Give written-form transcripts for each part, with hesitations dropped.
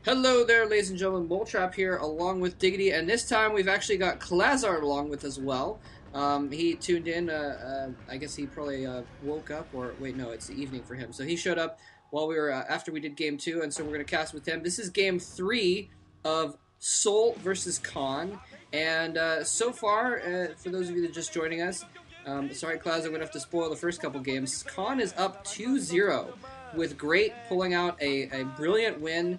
Hello there, ladies and gentlemen. Bulltrap here, along with Diggity, and this time we've actually got Klazar along with as well. He tuned in. I guess he probably woke up, or wait, no, it's the evening for him. So he showed up while we were after we did game two, and so we're gonna cast with him. This is game three of Soul versus Khan, and so far, for those of you that are just joining us, sorry, Klazar, I'm gonna have to spoil the first couple games. Khan is up 2-0 with Great pulling out a brilliant win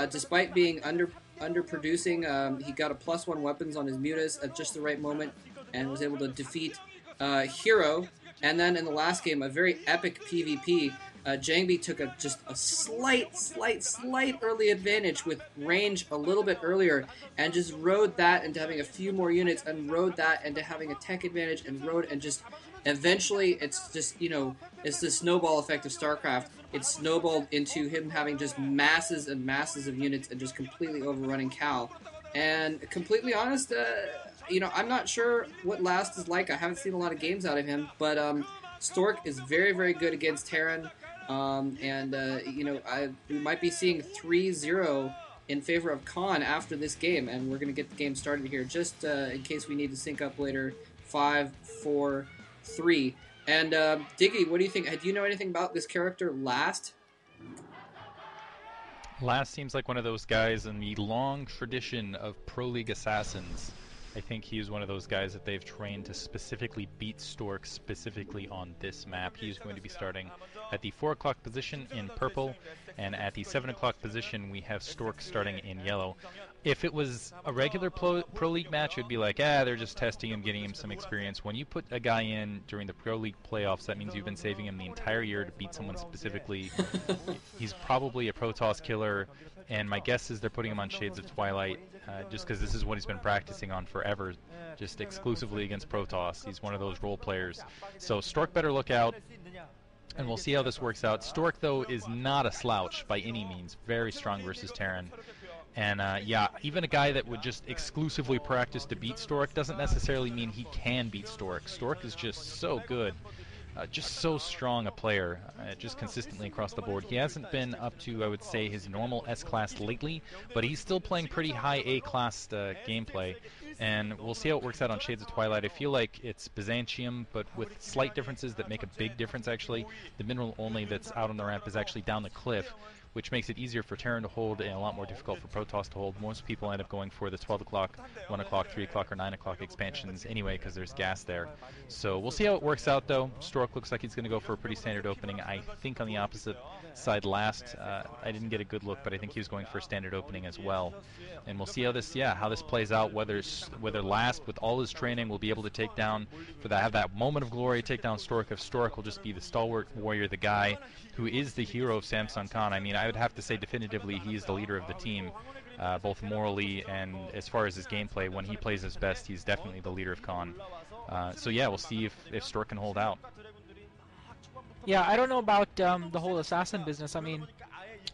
despite being underproducing. He got a +1 weapons on his mutas at just the right moment and was able to defeat Hero. And then in the last game, a very epic PvP. Jangbi took just a slight early advantage with range a little bit earlier and just rode that into having a few more units and rode that into having a tech advantage and rode and just eventually it's just, it's the snowball effect of StarCraft. It snowballed into him having just masses and masses of units and just completely overrunning Cal. And completely honest, I'm not sure what Last is like. I haven't seen a lot of games out of him, but Stork is very, very good against Terran. We might be seeing 3-0 in favor of Khan after this game, and we're going to get the game started here just in case we need to sync up later. 5, 4, 3. And Diggy, what do you think? Do you know anything about this character, Last? Last seems like one of those guys in the long tradition of Pro League Assassins. I think he's one of those guys that they've trained to specifically beat Stork specifically on this map. He's going to be starting at the 4 o'clock position in purple, and at the 7 o'clock position we have Stork starting in yellow. If it was a regular Pro League match, it would be like, they're just testing him, getting him some experience. When you put a guy in during the Pro League playoffs, that means you've been saving him the entire year to beat someone specifically. He's probably a Protoss killer, and my guess is they're putting him on Shades of Twilight, just because this is what he's been practicing on forever, just exclusively against Protoss. He's one of those role players. So Stork better look out, and we'll see how this works out. Stork, though, is not a slouch by any means. Very strong versus Terran. And even a guy that would just exclusively practice to beat Stork doesn't necessarily mean he can beat Stork. Stork is just so good. Just so strong a player, just consistently across the board. He hasn't been up to, I would say, his normal S-class lately, but he's still playing pretty high A-class gameplay, and we'll see how it works out on Shades of Twilight. I feel like it's Byzantium, but with slight differences that make a big difference, actually. The mineral only that's out on the ramp is actually down the cliff, which makes it easier for Terran to hold and a lot more difficult for Protoss to hold. Most people end up going for the 12 o'clock, 1 o'clock, 3 o'clock, or 9 o'clock expansions anyway because there's gas there. So we'll see how it works out, though. Stork looks like he's going to go for a pretty standard opening. I think on the opposite side Last, I didn't get a good look, but I think he was going for a standard opening as well. And we'll see how this plays out, whether Last, with all his training, will be able to take down, have that moment of glory, take down Stork. If Stork will just be the stalwart warrior, the guy who is the hero of Samsung Khan. I mean, I would have to say definitively he is the leader of the team, both morally and as far as his gameplay. When he plays his best, he's definitely the leader of Khan. We'll see if Stork can hold out. Yeah, I don't know about the whole assassin business. I mean,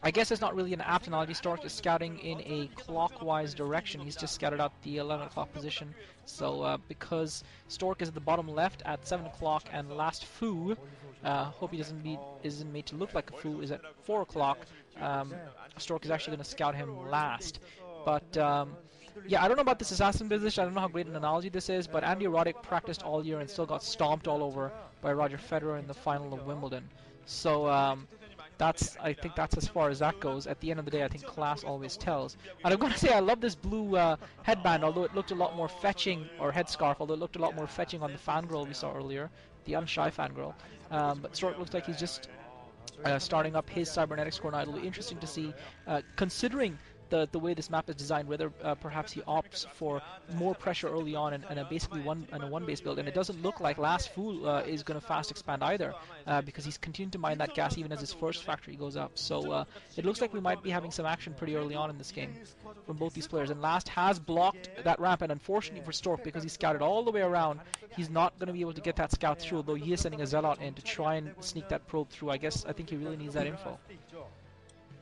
I guess it's not really an apt analogy. Stork is scouting in a clockwise direction. He's just scouted out the 11 o'clock position. So because Stork is at the bottom left at 7 o'clock and Last fOu, hope he isn't made to look like a fOu, is at 4 o'clock, Stork is actually going to scout him last. But yeah, I don't know about this assassin business. I don't know how great an analogy this is, but Andy Roddick practiced all year and still got stomped all over by Roger Federer in the final of Wimbledon. So I think that's as far as that goes. At the end of the day, I think class always tells. And I'm going to say I love this blue headband, although it looked a lot more fetching, or headscarf, although it looked a lot more fetching on the fangirl we saw earlier, the unshy fangirl. But Stork looks like he's just starting up his cybernetics core now. It'll be interesting to see, considering the way this map is designed, whether perhaps he opts for more pressure early on and a basically one base build. And it doesn't look like Last fOu is going to fast expand either, because he's continuing to mine that gas even as his first factory goes up. So it looks like we might be having some action pretty early on in this game from both these players. And Last has blocked that ramp, and unfortunately for Stork, because he scouted all the way around, he's not going to be able to get that scout through, although he is sending a Zealot in to try and sneak that probe through. I think he really needs that info.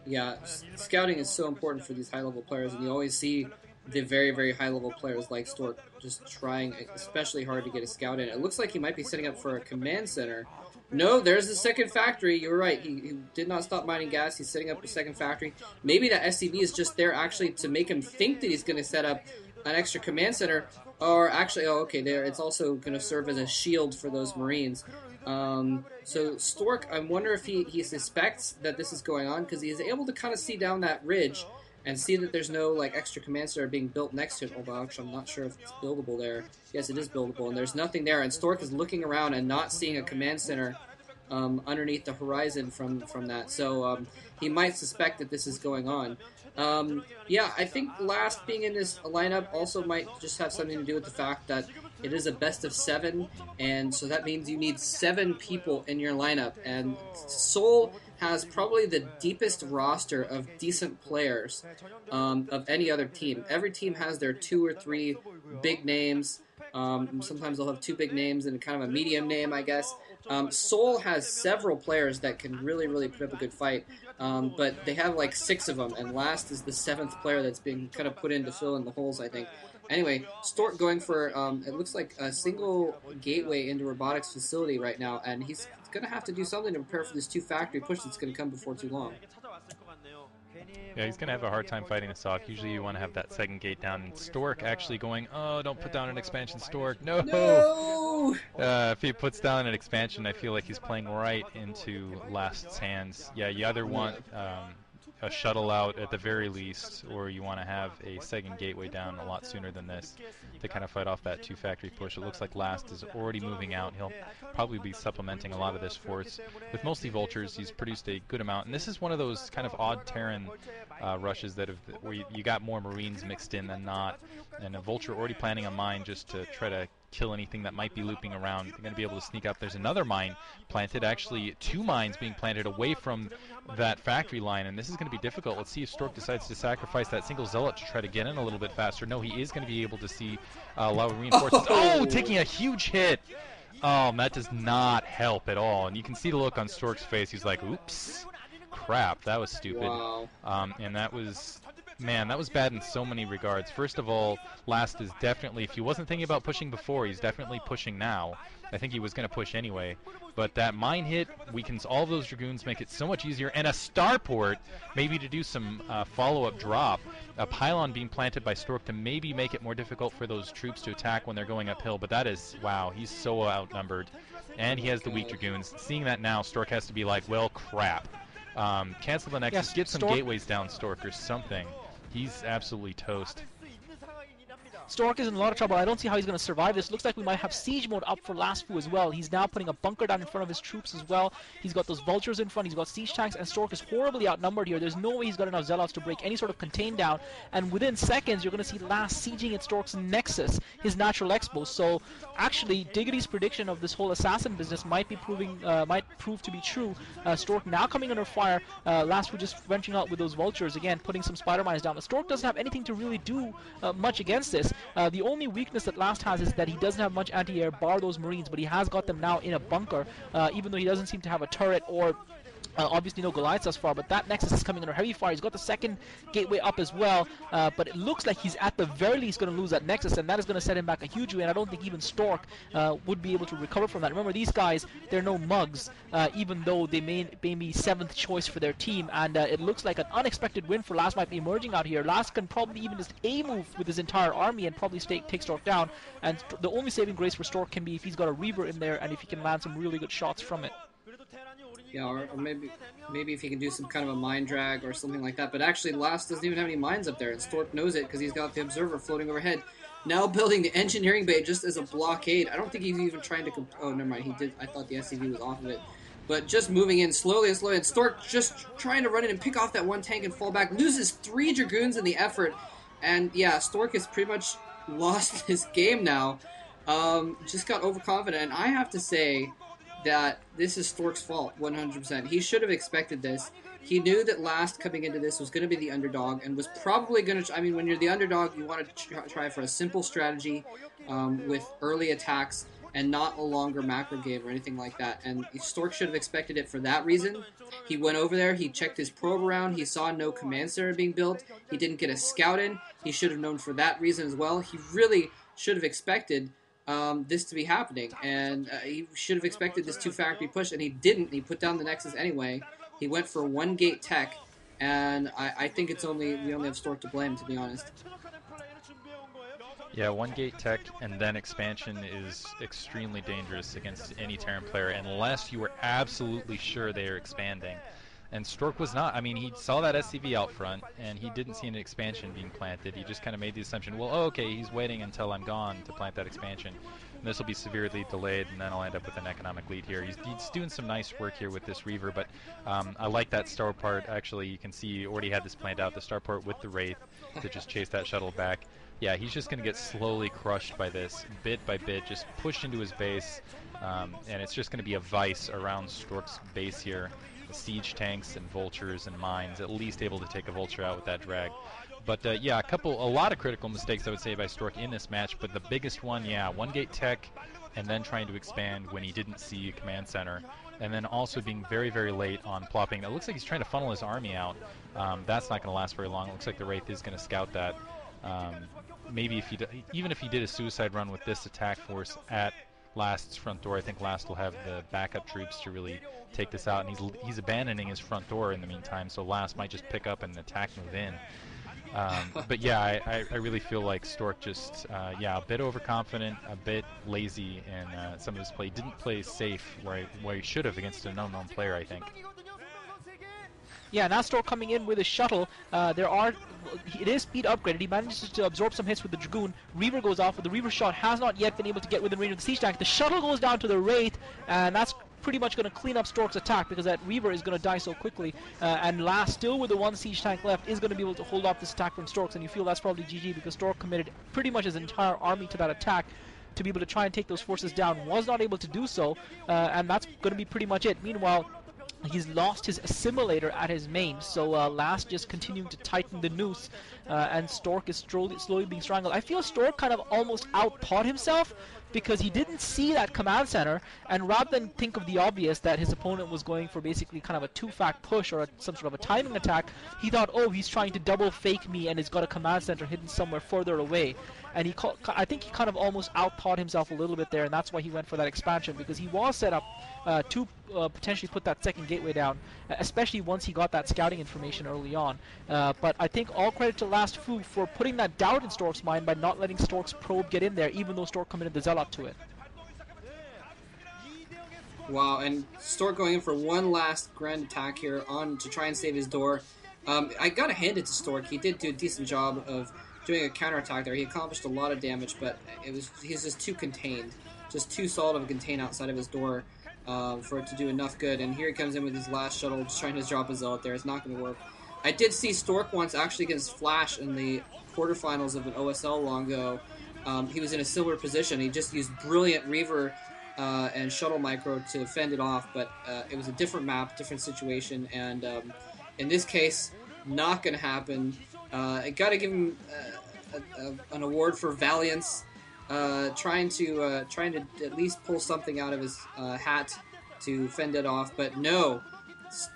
Yeah, scouting is so important for these high-level players, and you always see the very, very high-level players like Stork just trying especially hard to get a scout in. It looks like he might be setting up for a command center, No, there's the second factory. You were right. He did not stop mining gas. He's setting up a second factory. Maybe that SCV is just there actually to make him think that he's going to set up an extra command center. Or actually, oh, okay, there. It's also going to serve as a shield for those Marines. So Stork, I wonder if he suspects that this is going on, because he is able to kind of see down that ridge and see that there's no like extra command center being built next to it. Although actually I'm not sure if it's buildable there. Yes, it is buildable, and there's nothing there. And Stork is looking around and not seeing a command center underneath the horizon from that. So he might suspect that this is going on. Yeah, I think Last being in this lineup also might just have something to do with the fact that it is a best of 7, and so that means you need 7 people in your lineup. And Seoul has probably the deepest roster of decent players of any other team. Every team has their 2 or 3 big names. Sometimes they'll have 2 big names and kind of a medium name, I guess. Seoul has several players that can really, really put up a good fight, but they have like 6 of them, and Last is the 7th player that's being kind of put in to fill in the holes, I think. Anyway, Stork going for, it looks like a single gateway into robotics facility right now, and he's going to have to do something to prepare for this 2 factory push that's going to come before too long. Yeah, he's going to have a hard time fighting the Sock. Usually you want to have that second gate down. And Stork actually going, oh, don't put down an expansion, Stork. No! No! If he puts down an expansion, I feel like he's playing right into Last's hands. Yeah, you either want a shuttle out at the very least, or you want to have a second gateway down a lot sooner than this to kind of fight off that 2 factory push. It looks like Last is already moving out. He'll probably be supplementing a lot of this force with mostly vultures. He's produced a good amount, and this is one of those kind of odd Terran rushes that where you got more Marines mixed in than not, and a vulture already planning a mine just to try to kill anything that might be looping around. They're going to be able to sneak up. There's another mine planted, actually 2 mines being planted away from that factory line, and this is going to be difficult. Let's see if Stork decides to sacrifice that single zealot to try to get in a little bit faster. No, he is going to be able to see a lot of reinforcements. Oh, taking a huge hit. That does not help at all, and you can see the look on Stork's face. He's like, oops, crap, that was stupid. Wow. And that was... Man, that was bad in so many regards. First of all, Last is definitely, if he wasn't thinking about pushing before, he's definitely pushing now. I think he was going to push anyway. But that mine hit weakens all of those Dragoons, make it so much easier. And a starport, maybe to do some follow-up drop. A pylon being planted by Stork to maybe make it more difficult for those troops to attack when they're going uphill. But that is, wow, he's so outnumbered. And he has the weak Dragoons. Seeing that now, Stork has to be like, well, crap. Cancel the Nexus, get some gateways down, Stork, or something. He's absolutely toast. Stork is in a lot of trouble. I don't see how he's going to survive this. Looks like we might have siege mode up for Last fOu as well. He's now putting a bunker down in front of his troops as well. He's got those vultures in front. He's got siege tanks, and Stork is horribly outnumbered here. There's no way he's got enough zealots to break any sort of contain down. And within seconds, you're going to see Last sieging at Stork's Nexus, his natural expo. So actually, Diggity's prediction of this whole assassin business might prove to be true. Stork now coming under fire. Last fOu just venturing out with those vultures again, putting some spider mines down. But Stork doesn't have anything to really do much against this. The only weakness that Last has is that he doesn't have much anti-air bar those Marines, but he has got them now in a bunker, even though he doesn't seem to have a turret or obviously no Goliaths thus far, but that Nexus is coming under heavy fire. He's got the second gateway up as well, but it looks like he's at the very least going to lose that Nexus, and that is going to set him back a huge way, and I don't think even Stork would be able to recover from that. Remember, these guys, they're no mugs, even though they may be 7th choice for their team, and it looks like an unexpected win for Last might be emerging out here. Last can probably even just A-move with his entire army and probably take Stork down, and the only saving grace for Stork can be if he's got a Reaver in there and if he can land some really good shots from it. Yeah, or maybe if he can do some kind of a mine drag or something like that. But actually, Last doesn't even have any mines up there, and Stork knows it because he's got the observer floating overhead. Now building the engineering bay just as a blockade. I don't think he's even trying to... Oh, never mind. He did. I thought the SCV was off of it. But just moving in slowly and slowly. And Stork just trying to run in and pick off that one tank and fall back. Loses 3 Dragoons in the effort. And yeah, Stork has pretty much lost his game now. Just got overconfident. And I have to say that this is Stork's fault, 100%. He should have expected this. He knew that Last coming into this was going to be the underdog and was probably going to... I mean, when you're the underdog, you want to try for a simple strategy with early attacks and not a longer macro game or anything like that. And Stork should have expected it for that reason. He went over there, he checked his probe around, he saw no command center being built, he didn't get a scout in. He should have known for that reason as well. He really should have expected this to be happening, and he should have expected this 2-factory push, and he didn't. He put down the Nexus anyway. He went for 1-gate tech, and I think we only have Stork to blame, to be honest. Yeah, 1-gate tech and then expansion is extremely dangerous against any Terran player unless you are absolutely sure they are expanding. And Stork was not. I mean, he saw that SCV out front, and he didn't see an expansion being planted. He just kind of made the assumption, well, oh, okay, he's waiting until I'm gone to plant that expansion. And this will be severely delayed, and then I'll end up with an economic lead here. He's doing some nice work here with this Reaver, but I like that starport. Actually, you can see he already had this planned out, the starport with the Wraith to just chase that shuttle back. Yeah, he's just going to get slowly crushed by this, bit by bit, just pushed into his base, and it's just going to be a vice around Stork's base here. Siege tanks and vultures and mines, at least able to take a vulture out with that drag. But yeah, a lot of critical mistakes I would say by Stork in this match, but the biggest one, yeah, 1-gate tech and then trying to expand when he didn't see a command center, and then also being very, very late on plopping. It looks like he's trying to funnel his army out. That's not going to last very long. It looks like the Wraith is going to scout that. Maybe if even if he did a suicide run with this attack force at Last's front door, I think Last will have the backup troops to really take this out, and he's abandoning his front door in the meantime, so Last might just pick up and attack move in. But yeah, I really feel like Stork just, yeah, a bit overconfident, a bit lazy in some of his play. Didn't play safe where he should have against an unknown player, I think. Yeah, now Stork coming in with his shuttle. It is speed upgraded. He manages to absorb some hits with the Dragoon. Reaver goes off, but the Reaver shot has not yet been able to get within range of the siege tank. The shuttle goes down to the Wraith, and that's pretty much going to clean up Stork's attack because that Reaver is going to die so quickly. And Last, still with the 1 siege tank left, is going to be able to hold off this attack from Stork's, and you feel that's probably GG because Stork committed pretty much his entire army to that attack to be able to try and take those forces down. Was not able to do so, and that's going to be pretty much it. Meanwhile, he's lost his assimilator at his main, so Last just continuing to tighten the noose, and Stork is slowly being strangled. I feel Stork kind of almost outthought himself because he didn't see that command center, and rather than think of the obvious that his opponent was going for basically kind of a 2-fact push or some sort of a timing attack, he thought, oh, he's trying to double fake me and he's got a command center hidden somewhere further away. And I think he kind of almost outthought himself a little bit there, and that's why he went for that expansion, because he was set up to potentially put that second gateway down, especially once he got that scouting information early on. But I think all credit to Last fOu for putting that doubt in Stork's mind by not letting Stork's probe get in there, even though Stork committed the Zealot to it. Wow, and Stork going in for one last grand attack here on to try and save his door. I gotta hand it to Stork. He did do a decent job of doing a counterattack there. He accomplished a lot of damage, but he's just too contained. Just too solid of a contain outside of his door for it to do enough good. And here he comes in with his last shuttle, just trying to drop his Zealot there. It's not going to work. I did see Stork once actually against Flash in the quarterfinals of an OSL long ago. He was in a similar position. He just used brilliant Reaver and shuttle micro to fend it off, but it was a different map, different situation, and in this case, not going to happen. I got to give him an award for valiance, trying to at least pull something out of his hat to fend it off, but no.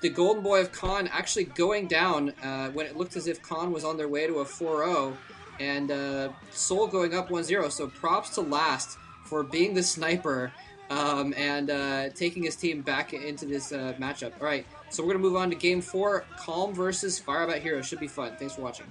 The Golden Boy of Khan actually going down when it looked as if Khan was on their way to a 4-0, and Seoul going up 1-0, so props to Last for being the sniper and taking his team back into this matchup. Alright, so we're going to move on to Game 4, Calm versus Firebat Hero. Should be fun. Thanks for watching.